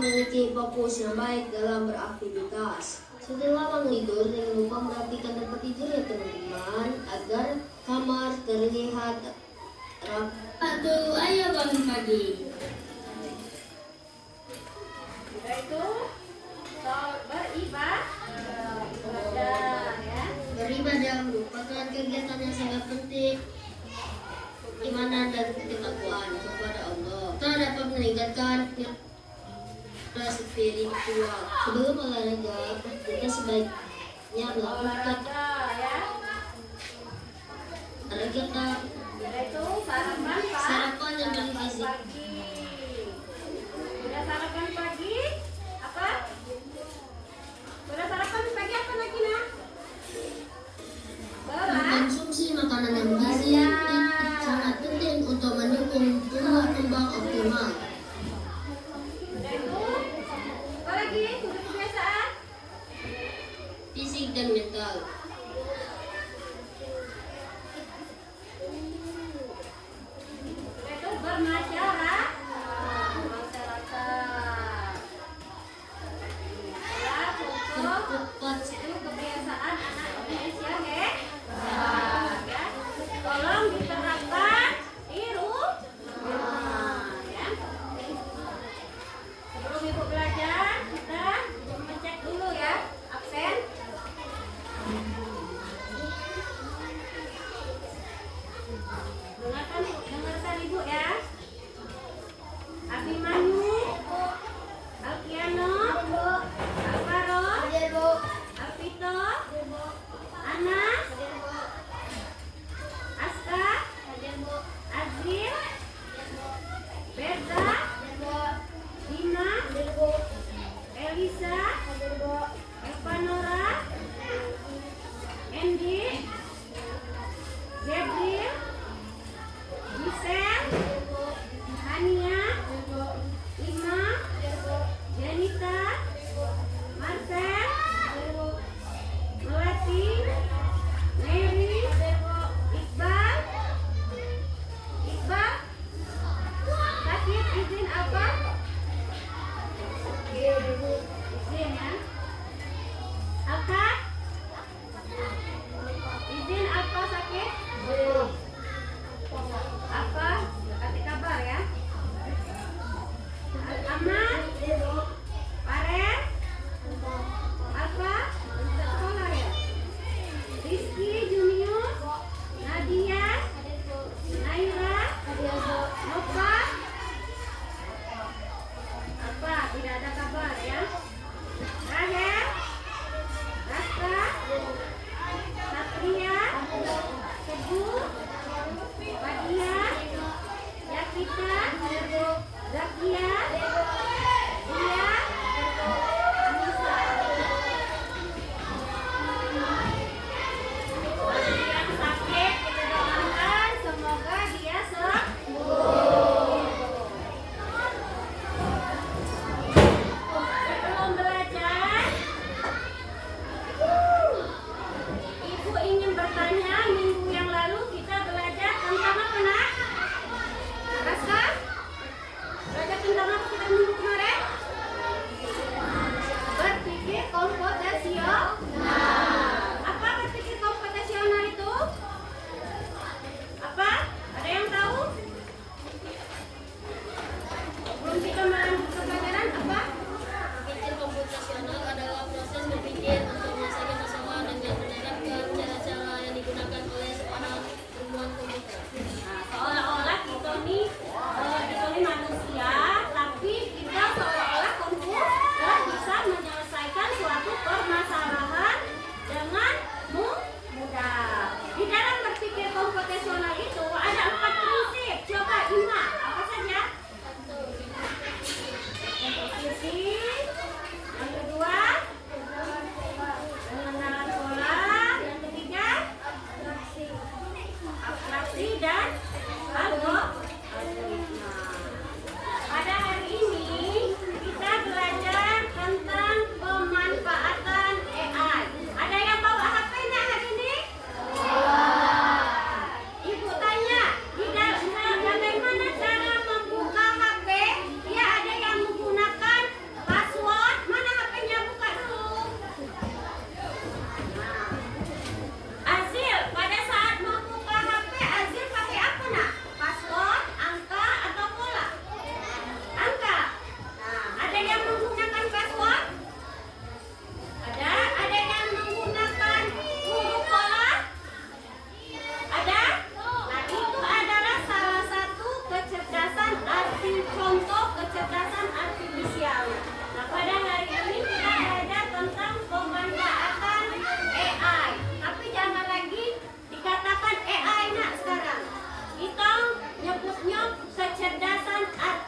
memiliki fokus yang baik dalam beraktivitas. Setelah bangun tidur, jangan lupa merapikan tempat tidur ya teman-teman, agar kamar terlihat rapi. Ayo bangun pagi. Itu beribadah ya. Beribadah merupakan kegiatan yang sangat penting keimanan dan ketakwaan kepada Allah. Kita dapat meningkatkan spiritual. Sebelum olahraga, kita sebaiknya melakukan Ya. olahraga Itu sarapan yang paling fisik. pagi. Sudah sarapan pagi? Apa? Sudah sarapan pagi apa lagi nak? Mengkonsumsi makanan yang gizi sangat penting untuk mendukung tumbuh kembang optimal. Sudah itu? Apa lagi? Sudah kebiasaan? Fisik dan mental. Sudah itu bermasyarakat. Ya, Perkuat itu kebiasaan anak Indonesia ya. Tolong diterapkan di rumah ya. Sebelum ibu belajar, kita ngecek dulu ya absen. Dengarkan ibu ya. Abimanyu, Alkiano, Alvaro, Alvito, Anas, Aska, Azril, Berta, Dina, Elisa, Evanora, Andy, Gabriel, Giselle, Hania, Ima, Janita, Marcel, Melati, Mary, Iqbal, sakit izin apa? Izin ya. Apa? Izin apa sakit? Apa? Kasih kabar ya. Aman? Paren? Apa? Sekolah ya? Rizky Junior, Nadia, Naira, Nova. Apa? Tidak ada kabar ya. Rahel, Rasta, Satria, Teguh, Fadia, Yakita, Zakia, Dia, Anissa. Bagi yang sakit kita doakan semoga dia sembuh. Sebelum belajar, Ibu ingin bertanya, minggu yang lalu kita belajar tentang apa nak? Raska? Belajar tentang apa?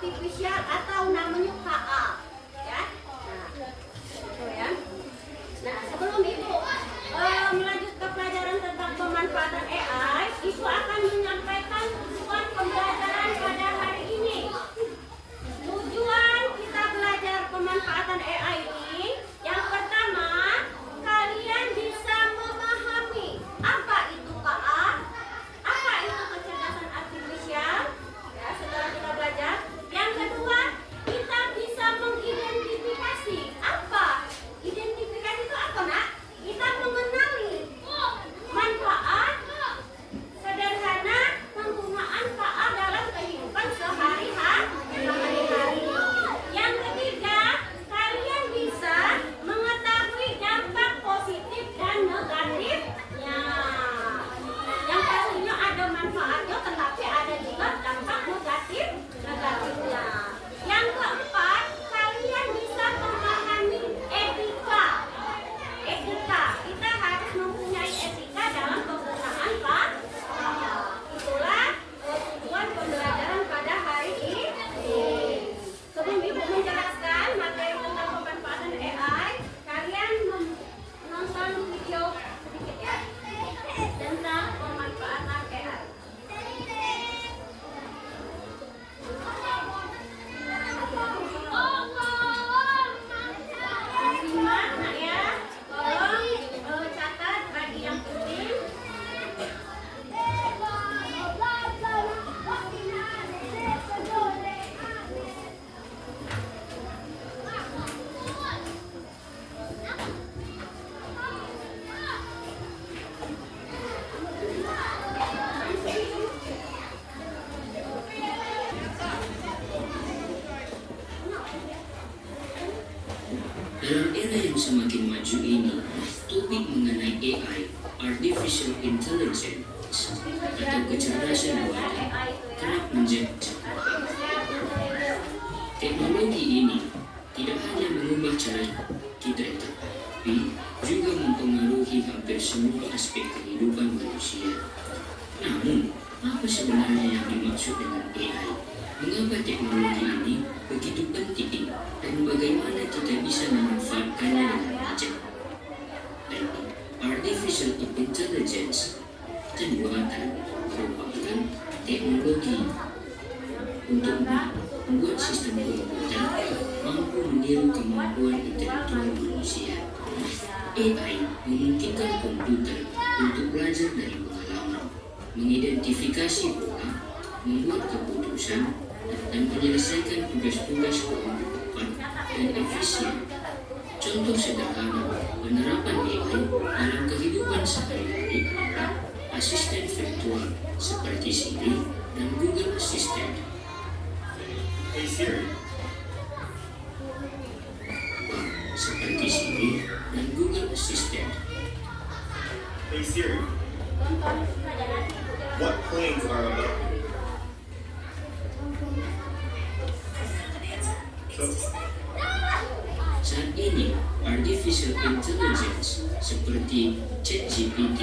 artifisial atau namanya KA, ya. Nah, itu ya. Nah, sebelum Ibu melanjut ke pelajaran tentang pemanfaatan AI, Ibu akan menyampaikan tujuan pembelajaran pada hari ini. Tujuan kita belajar pemanfaatan AI ini, yang pertama, kalian bisa memahami apa itu KA, apa itu kecerdasan artifisial, ya, setelah kita belajar. Yang kedua, kita bisa mengidentifikasi apa. Identifikasi itu apa, Nak? Kita mengenali manfaat sederhana penggunaan KA dalam kehidupan sehari-hari. Yang ketiga, kalian bisa mengetahui dampak positif dan negatifnya. Yang pastinya ada manfaatnya, tetapi ada juga dampak negatifnya. Yang keempat, kalian bisa memahami etika. Kita harus mempunyai etika dalam penggunaan KA. Itulah tujuan pembelajaran pada hari ini. Sebelum Ibu menjelaskan materi tentang pemanfaatan AI, kalian menonton video sedikit ya tentang pemanfaatan AI. Simak, Nak, ya. Tolong catat bagi yang penting. Dalam era yang semakin maju ini, topik mengenai AI, Artificial Intelligence, atau kecerdasan buatan, kerap menjadi cakupan. Teknologi ini tidak hanya mengubah cara kita hidup, tapi juga mempengaruhi hampir semua aspek kehidupan manusia. Namun, apa sebenarnya yang dimaksud dengan AI? Mengapa teknologi ini begitu penting dan bagaimana kita bisa memanfaatkannya dengan bijak? Dan Artificial Intelligence dan buatan merupakan teknologi untuk membuat sistem komputer mampu meniru kemampuan intelektual manusia. AI memungkinkan komputer untuk belajar dari pengalaman, mengidentifikasi pola, membuat keputusan, dan menyelesaikan tugas-tugas dengan cepat dan efisien. Contoh sederhana penerapan AI dalam kehidupan sehari-hari adalah asisten virtual seperti Siri dan Google Assistant. Hey Siri, Seperti Siri dan Google Assistant. hey Siri, Tonton pelajaran Ibu. what planes are above you? Saat ini, Artificial Intelligence seperti ChatGPT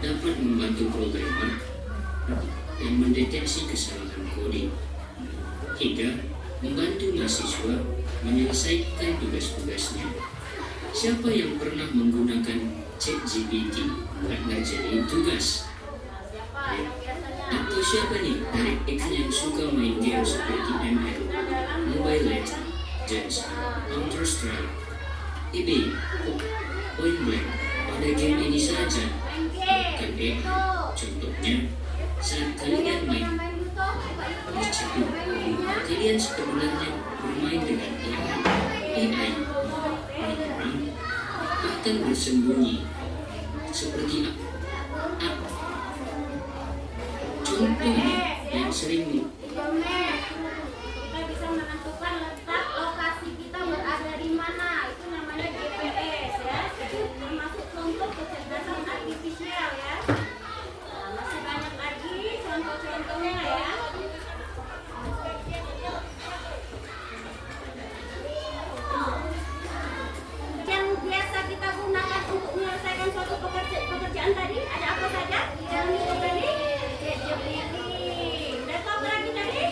dapat membantu programmer yang mendeteksi kesalahan coding, hingga membantu mahasiswa menyelesaikan tugas-tugasnya. Siapa yang pernah menggunakan ChatGPT buat ngerjain tugas? Atau siapa nih dari X yang suka main game seperti ML, Mobile Legends, Counter-Strike, EB, Point Blank? Pada game ini saja, bukan AI. Contohnya, saat kalian main situ, kalian sebenarnya bermain dengan AI. AI menyerang, bahkan bersembunyi seperti apa? Contoh yang sering Kita bisa menentukan letak lokasi kita berada di mana. Itu namanya GPS ya. Termasuk contoh kecerdasan artifisial ya. Nah, masih banyak lagi contoh-contohnya ya. Yang biasa kita gunakan untuk menyelesaikan suatu pekerjaan tadi ada apa saja? Yang itu tadi ChatGPT. Dan apa lagi tadi?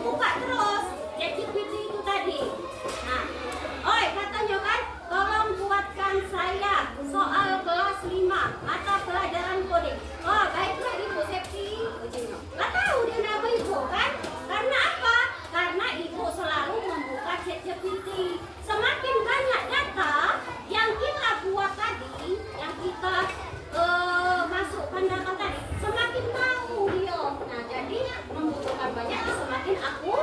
buka terus ChatGPT itu tadi. Nah, oi katanya kan, tolong buatkan saya soal kelas 5 mata pelajaran coding. Oh baiklah Ibu Septi. Lah tahu dia nama Ibu kan? Karena apa? Karena Ibu selalu membuka ChatGPT. Semakin banyak data yang kita buat tadi, yang kita masukkan data tadi, semakin tahu dia. Nah jadi membutuhkan banyak, semakin aku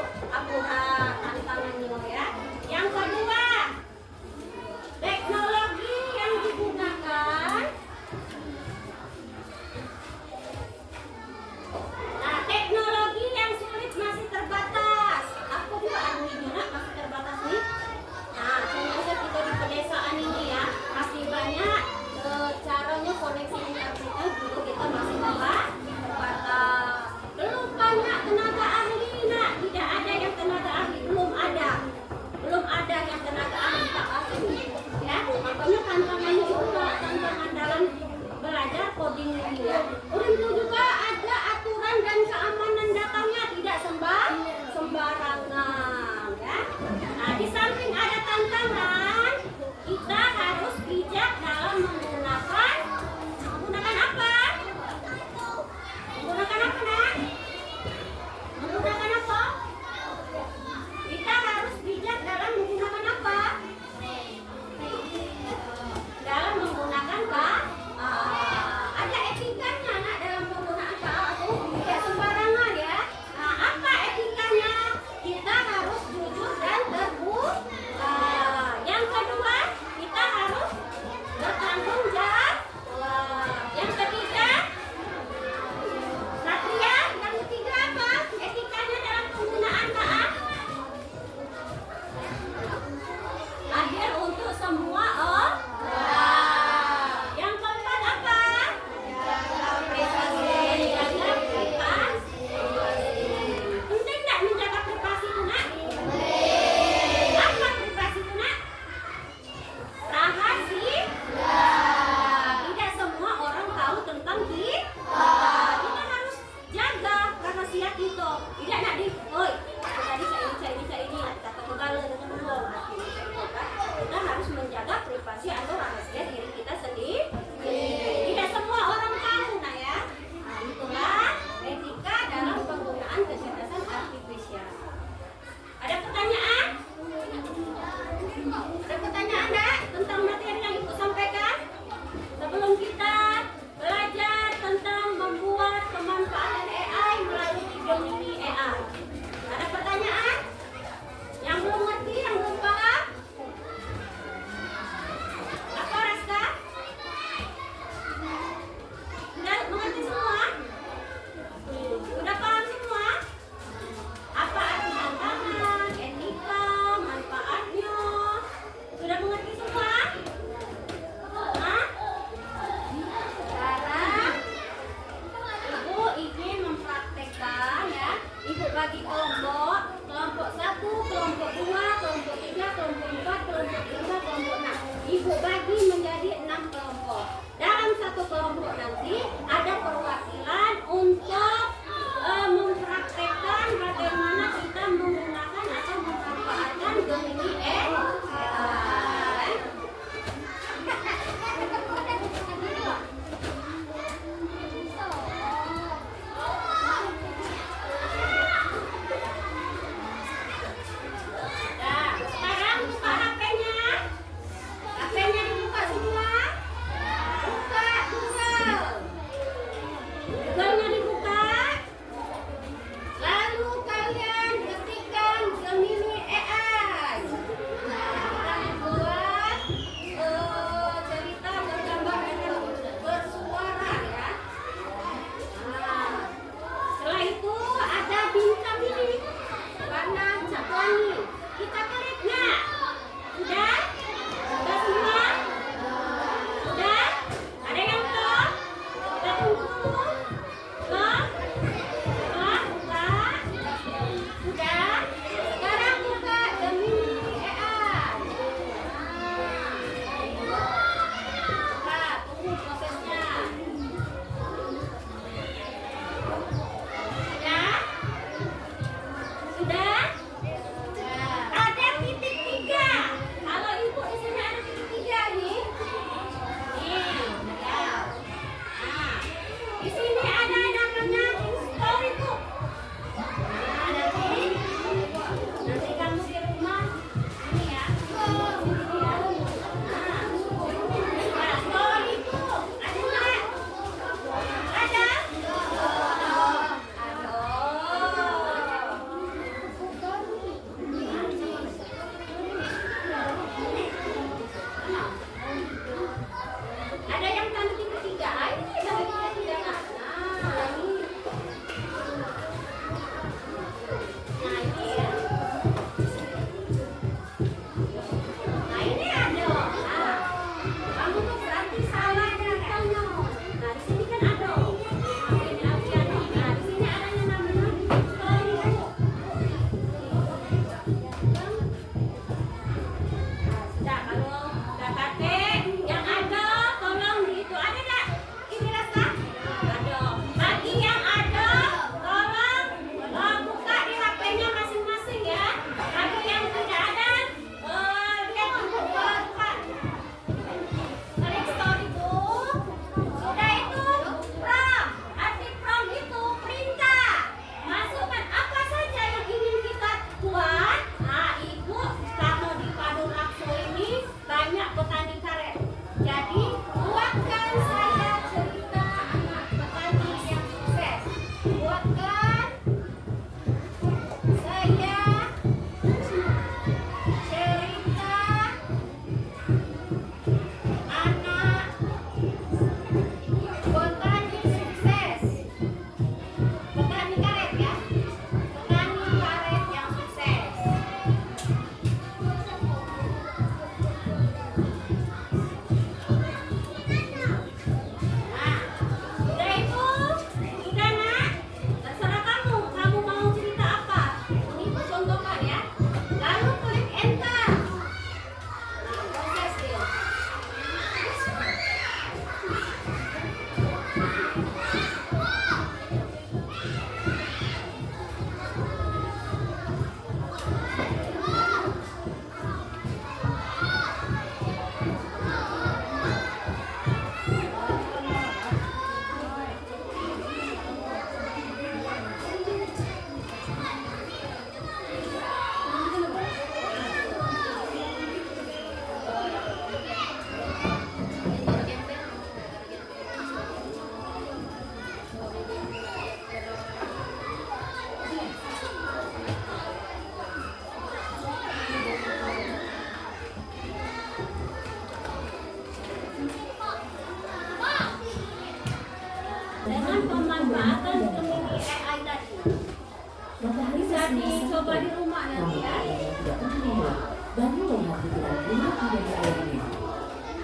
coba di rumah nanti Namun ya. ayahnya tidak pernah membuat Banyu melihat butiran bunga indah di airnya.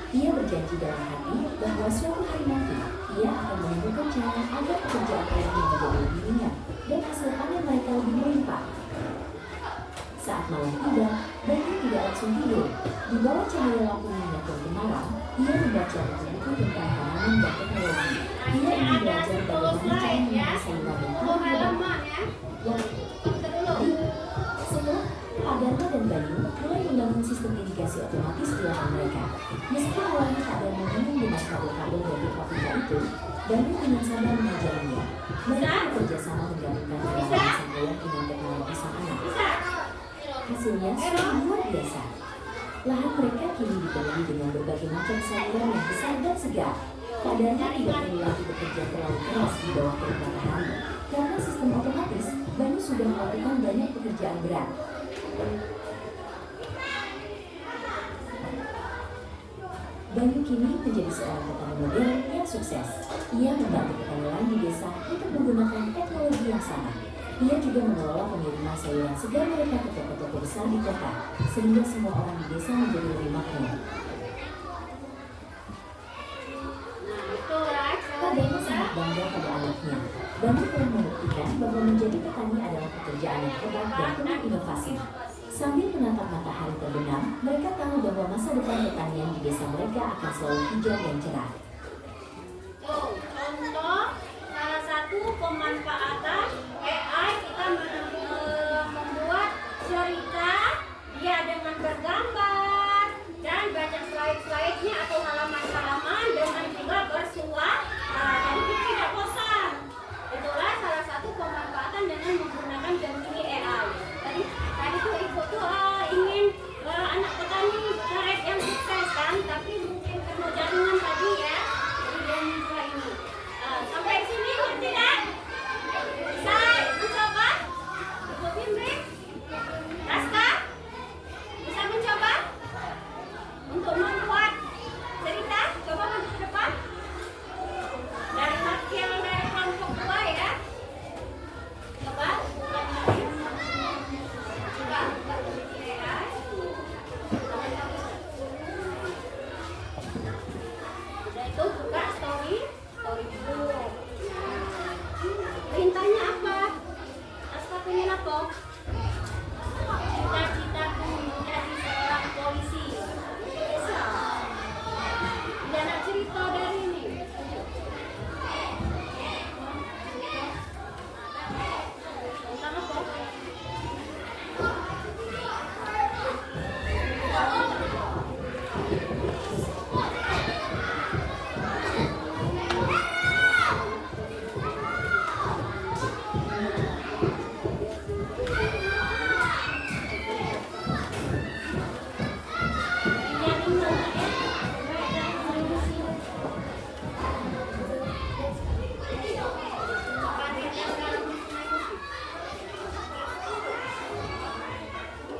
Ia berjanji dalam hati bahwa suatu hari nanti ia akan menemukan cara agar pekerjaan ayahnya menjadi lebih ringan dan hasil panen mereka lebih melimpah. Saat malam tiba, Banyu tidak langsung tidur. Di bawah cahaya lampu minyak yang gemilang, ia membaca buku-buku tentang tanaman dan teknologi. Ia ingin belajar bagaimana cara menanam sayuran dan Oh, halaman ya. yang Kita dulu. semua Pak Dharma dan Banyu mulai membangun sistem irigasi otomatis di lahan mereka. Meski awalnya Pak Dharma bingung dengan kabel-kabel dan pipa-pipa itu, Banyu dengan sabar mengajarinya. Mereka bekerja sama menggabungkan pengalaman sang ayah dengan teknologi sang anak. Bisa. Hasilnya sungguh luar biasa. Lahan mereka kini dipenuhi dengan berbagai macam sayuran yang besar dan segar. Pak Dharma tidak perlu lagi bekerja terlalu keras di bawah terik matahari. Karena sistem otomatis, Banyu sudah melakukan banyak pekerjaan berat. Banyu kini menjadi seorang petani modern yang sukses. Ia membantu petani lain di desa untuk menggunakan teknologi yang sama. Ia juga mengelola pengiriman sayuran segar mereka ke toko-toko besar di kota, sehingga semua orang di desa menjadi lebih makmur. Nah, itu Raj. Pak Dharma sangat bangga pada anaknya. Banyu telah membuktikan bahwa menjadi petani adalah pekerjaan yang hebat dan penuh inovasi. Sambil menatap matahari terbenam, mereka tahu bahwa masa depan pertanian di desa mereka akan selalu hijau dan cerah. Tuh, contoh salah satu pemanfaatan AI kita membuat cerita dia dengan bergambar dan banyak slide-slide-nya atau halaman-halaman dengan juga bersuara. Jadi kita tidak bosan. Itulah salah satu pemanfaatan dengan menggunakan Gemini AI. Tadi tuh ibu tuh ingin anak petani karet yang sukses kan, tapi mungkin karena jaringan tadi ya, jadi dia minta ini. Sampai sini ngerti kan? Bisa mencoba? Ibu bimbing? Raska? Bisa mencoba? Untuk membuat cerita? Coba maju ke depan. Dari wakil dari kelompok 2 ya. Coba. Coba buka Gemini AI. Udah itu buka story dulu. Perintahnya apa? Aska pengen apa? Cita-citaku menjadi seorang polisi. Bisa. Dia nak cerita dari ini. Tentang apa?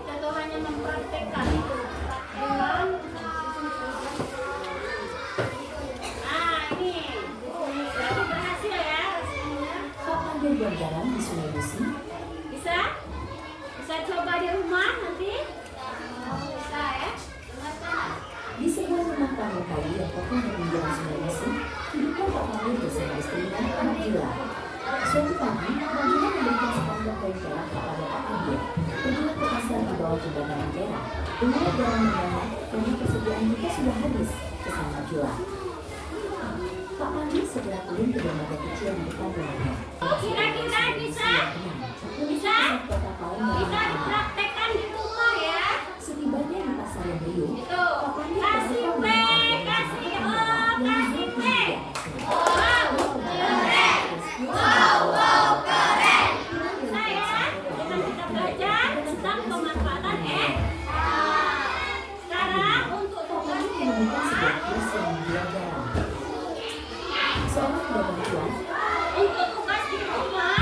Kita hanya mempraktekkan itu dengan ini berarti berhasil ya hasilnya. Pak panggil buah garam di Sungai Musi. Bisa? Bisa coba di rumah nanti? Bisa ya? Dengarkan. Di sebuah rumah panggung kayu yang kokoh di pinggiran Sungai Musi, hiduplah Pak Panggil bersama istrinya, Najila. Suatu pagi, Najila memberikan sepotong koin perak kepada Pak Panggil. Pergilah ke pasar di bawah jembatan Ampera. Beliau garam mendadak karena persediaan kita sudah habis, pesan Najila. Pak Panggil segera turun ke dermaga kecil di depan rumahnya. Kira-kira bisa? Bisa? Bisa dipraktekkan di rumah ya? Setibanya di pasar yang riuh, Itu. Pak Panggil Kasih terdapat B, dengan kasih jembatan O, yang kasih B. Wow, keren. Bisa ya? Dengan kita belajar tentang pemanfaatan sekarang untuk tugas di menemukan rumah, sebuah kios yang menjual garam. Seorang pedagang tua untuk tugas di rumah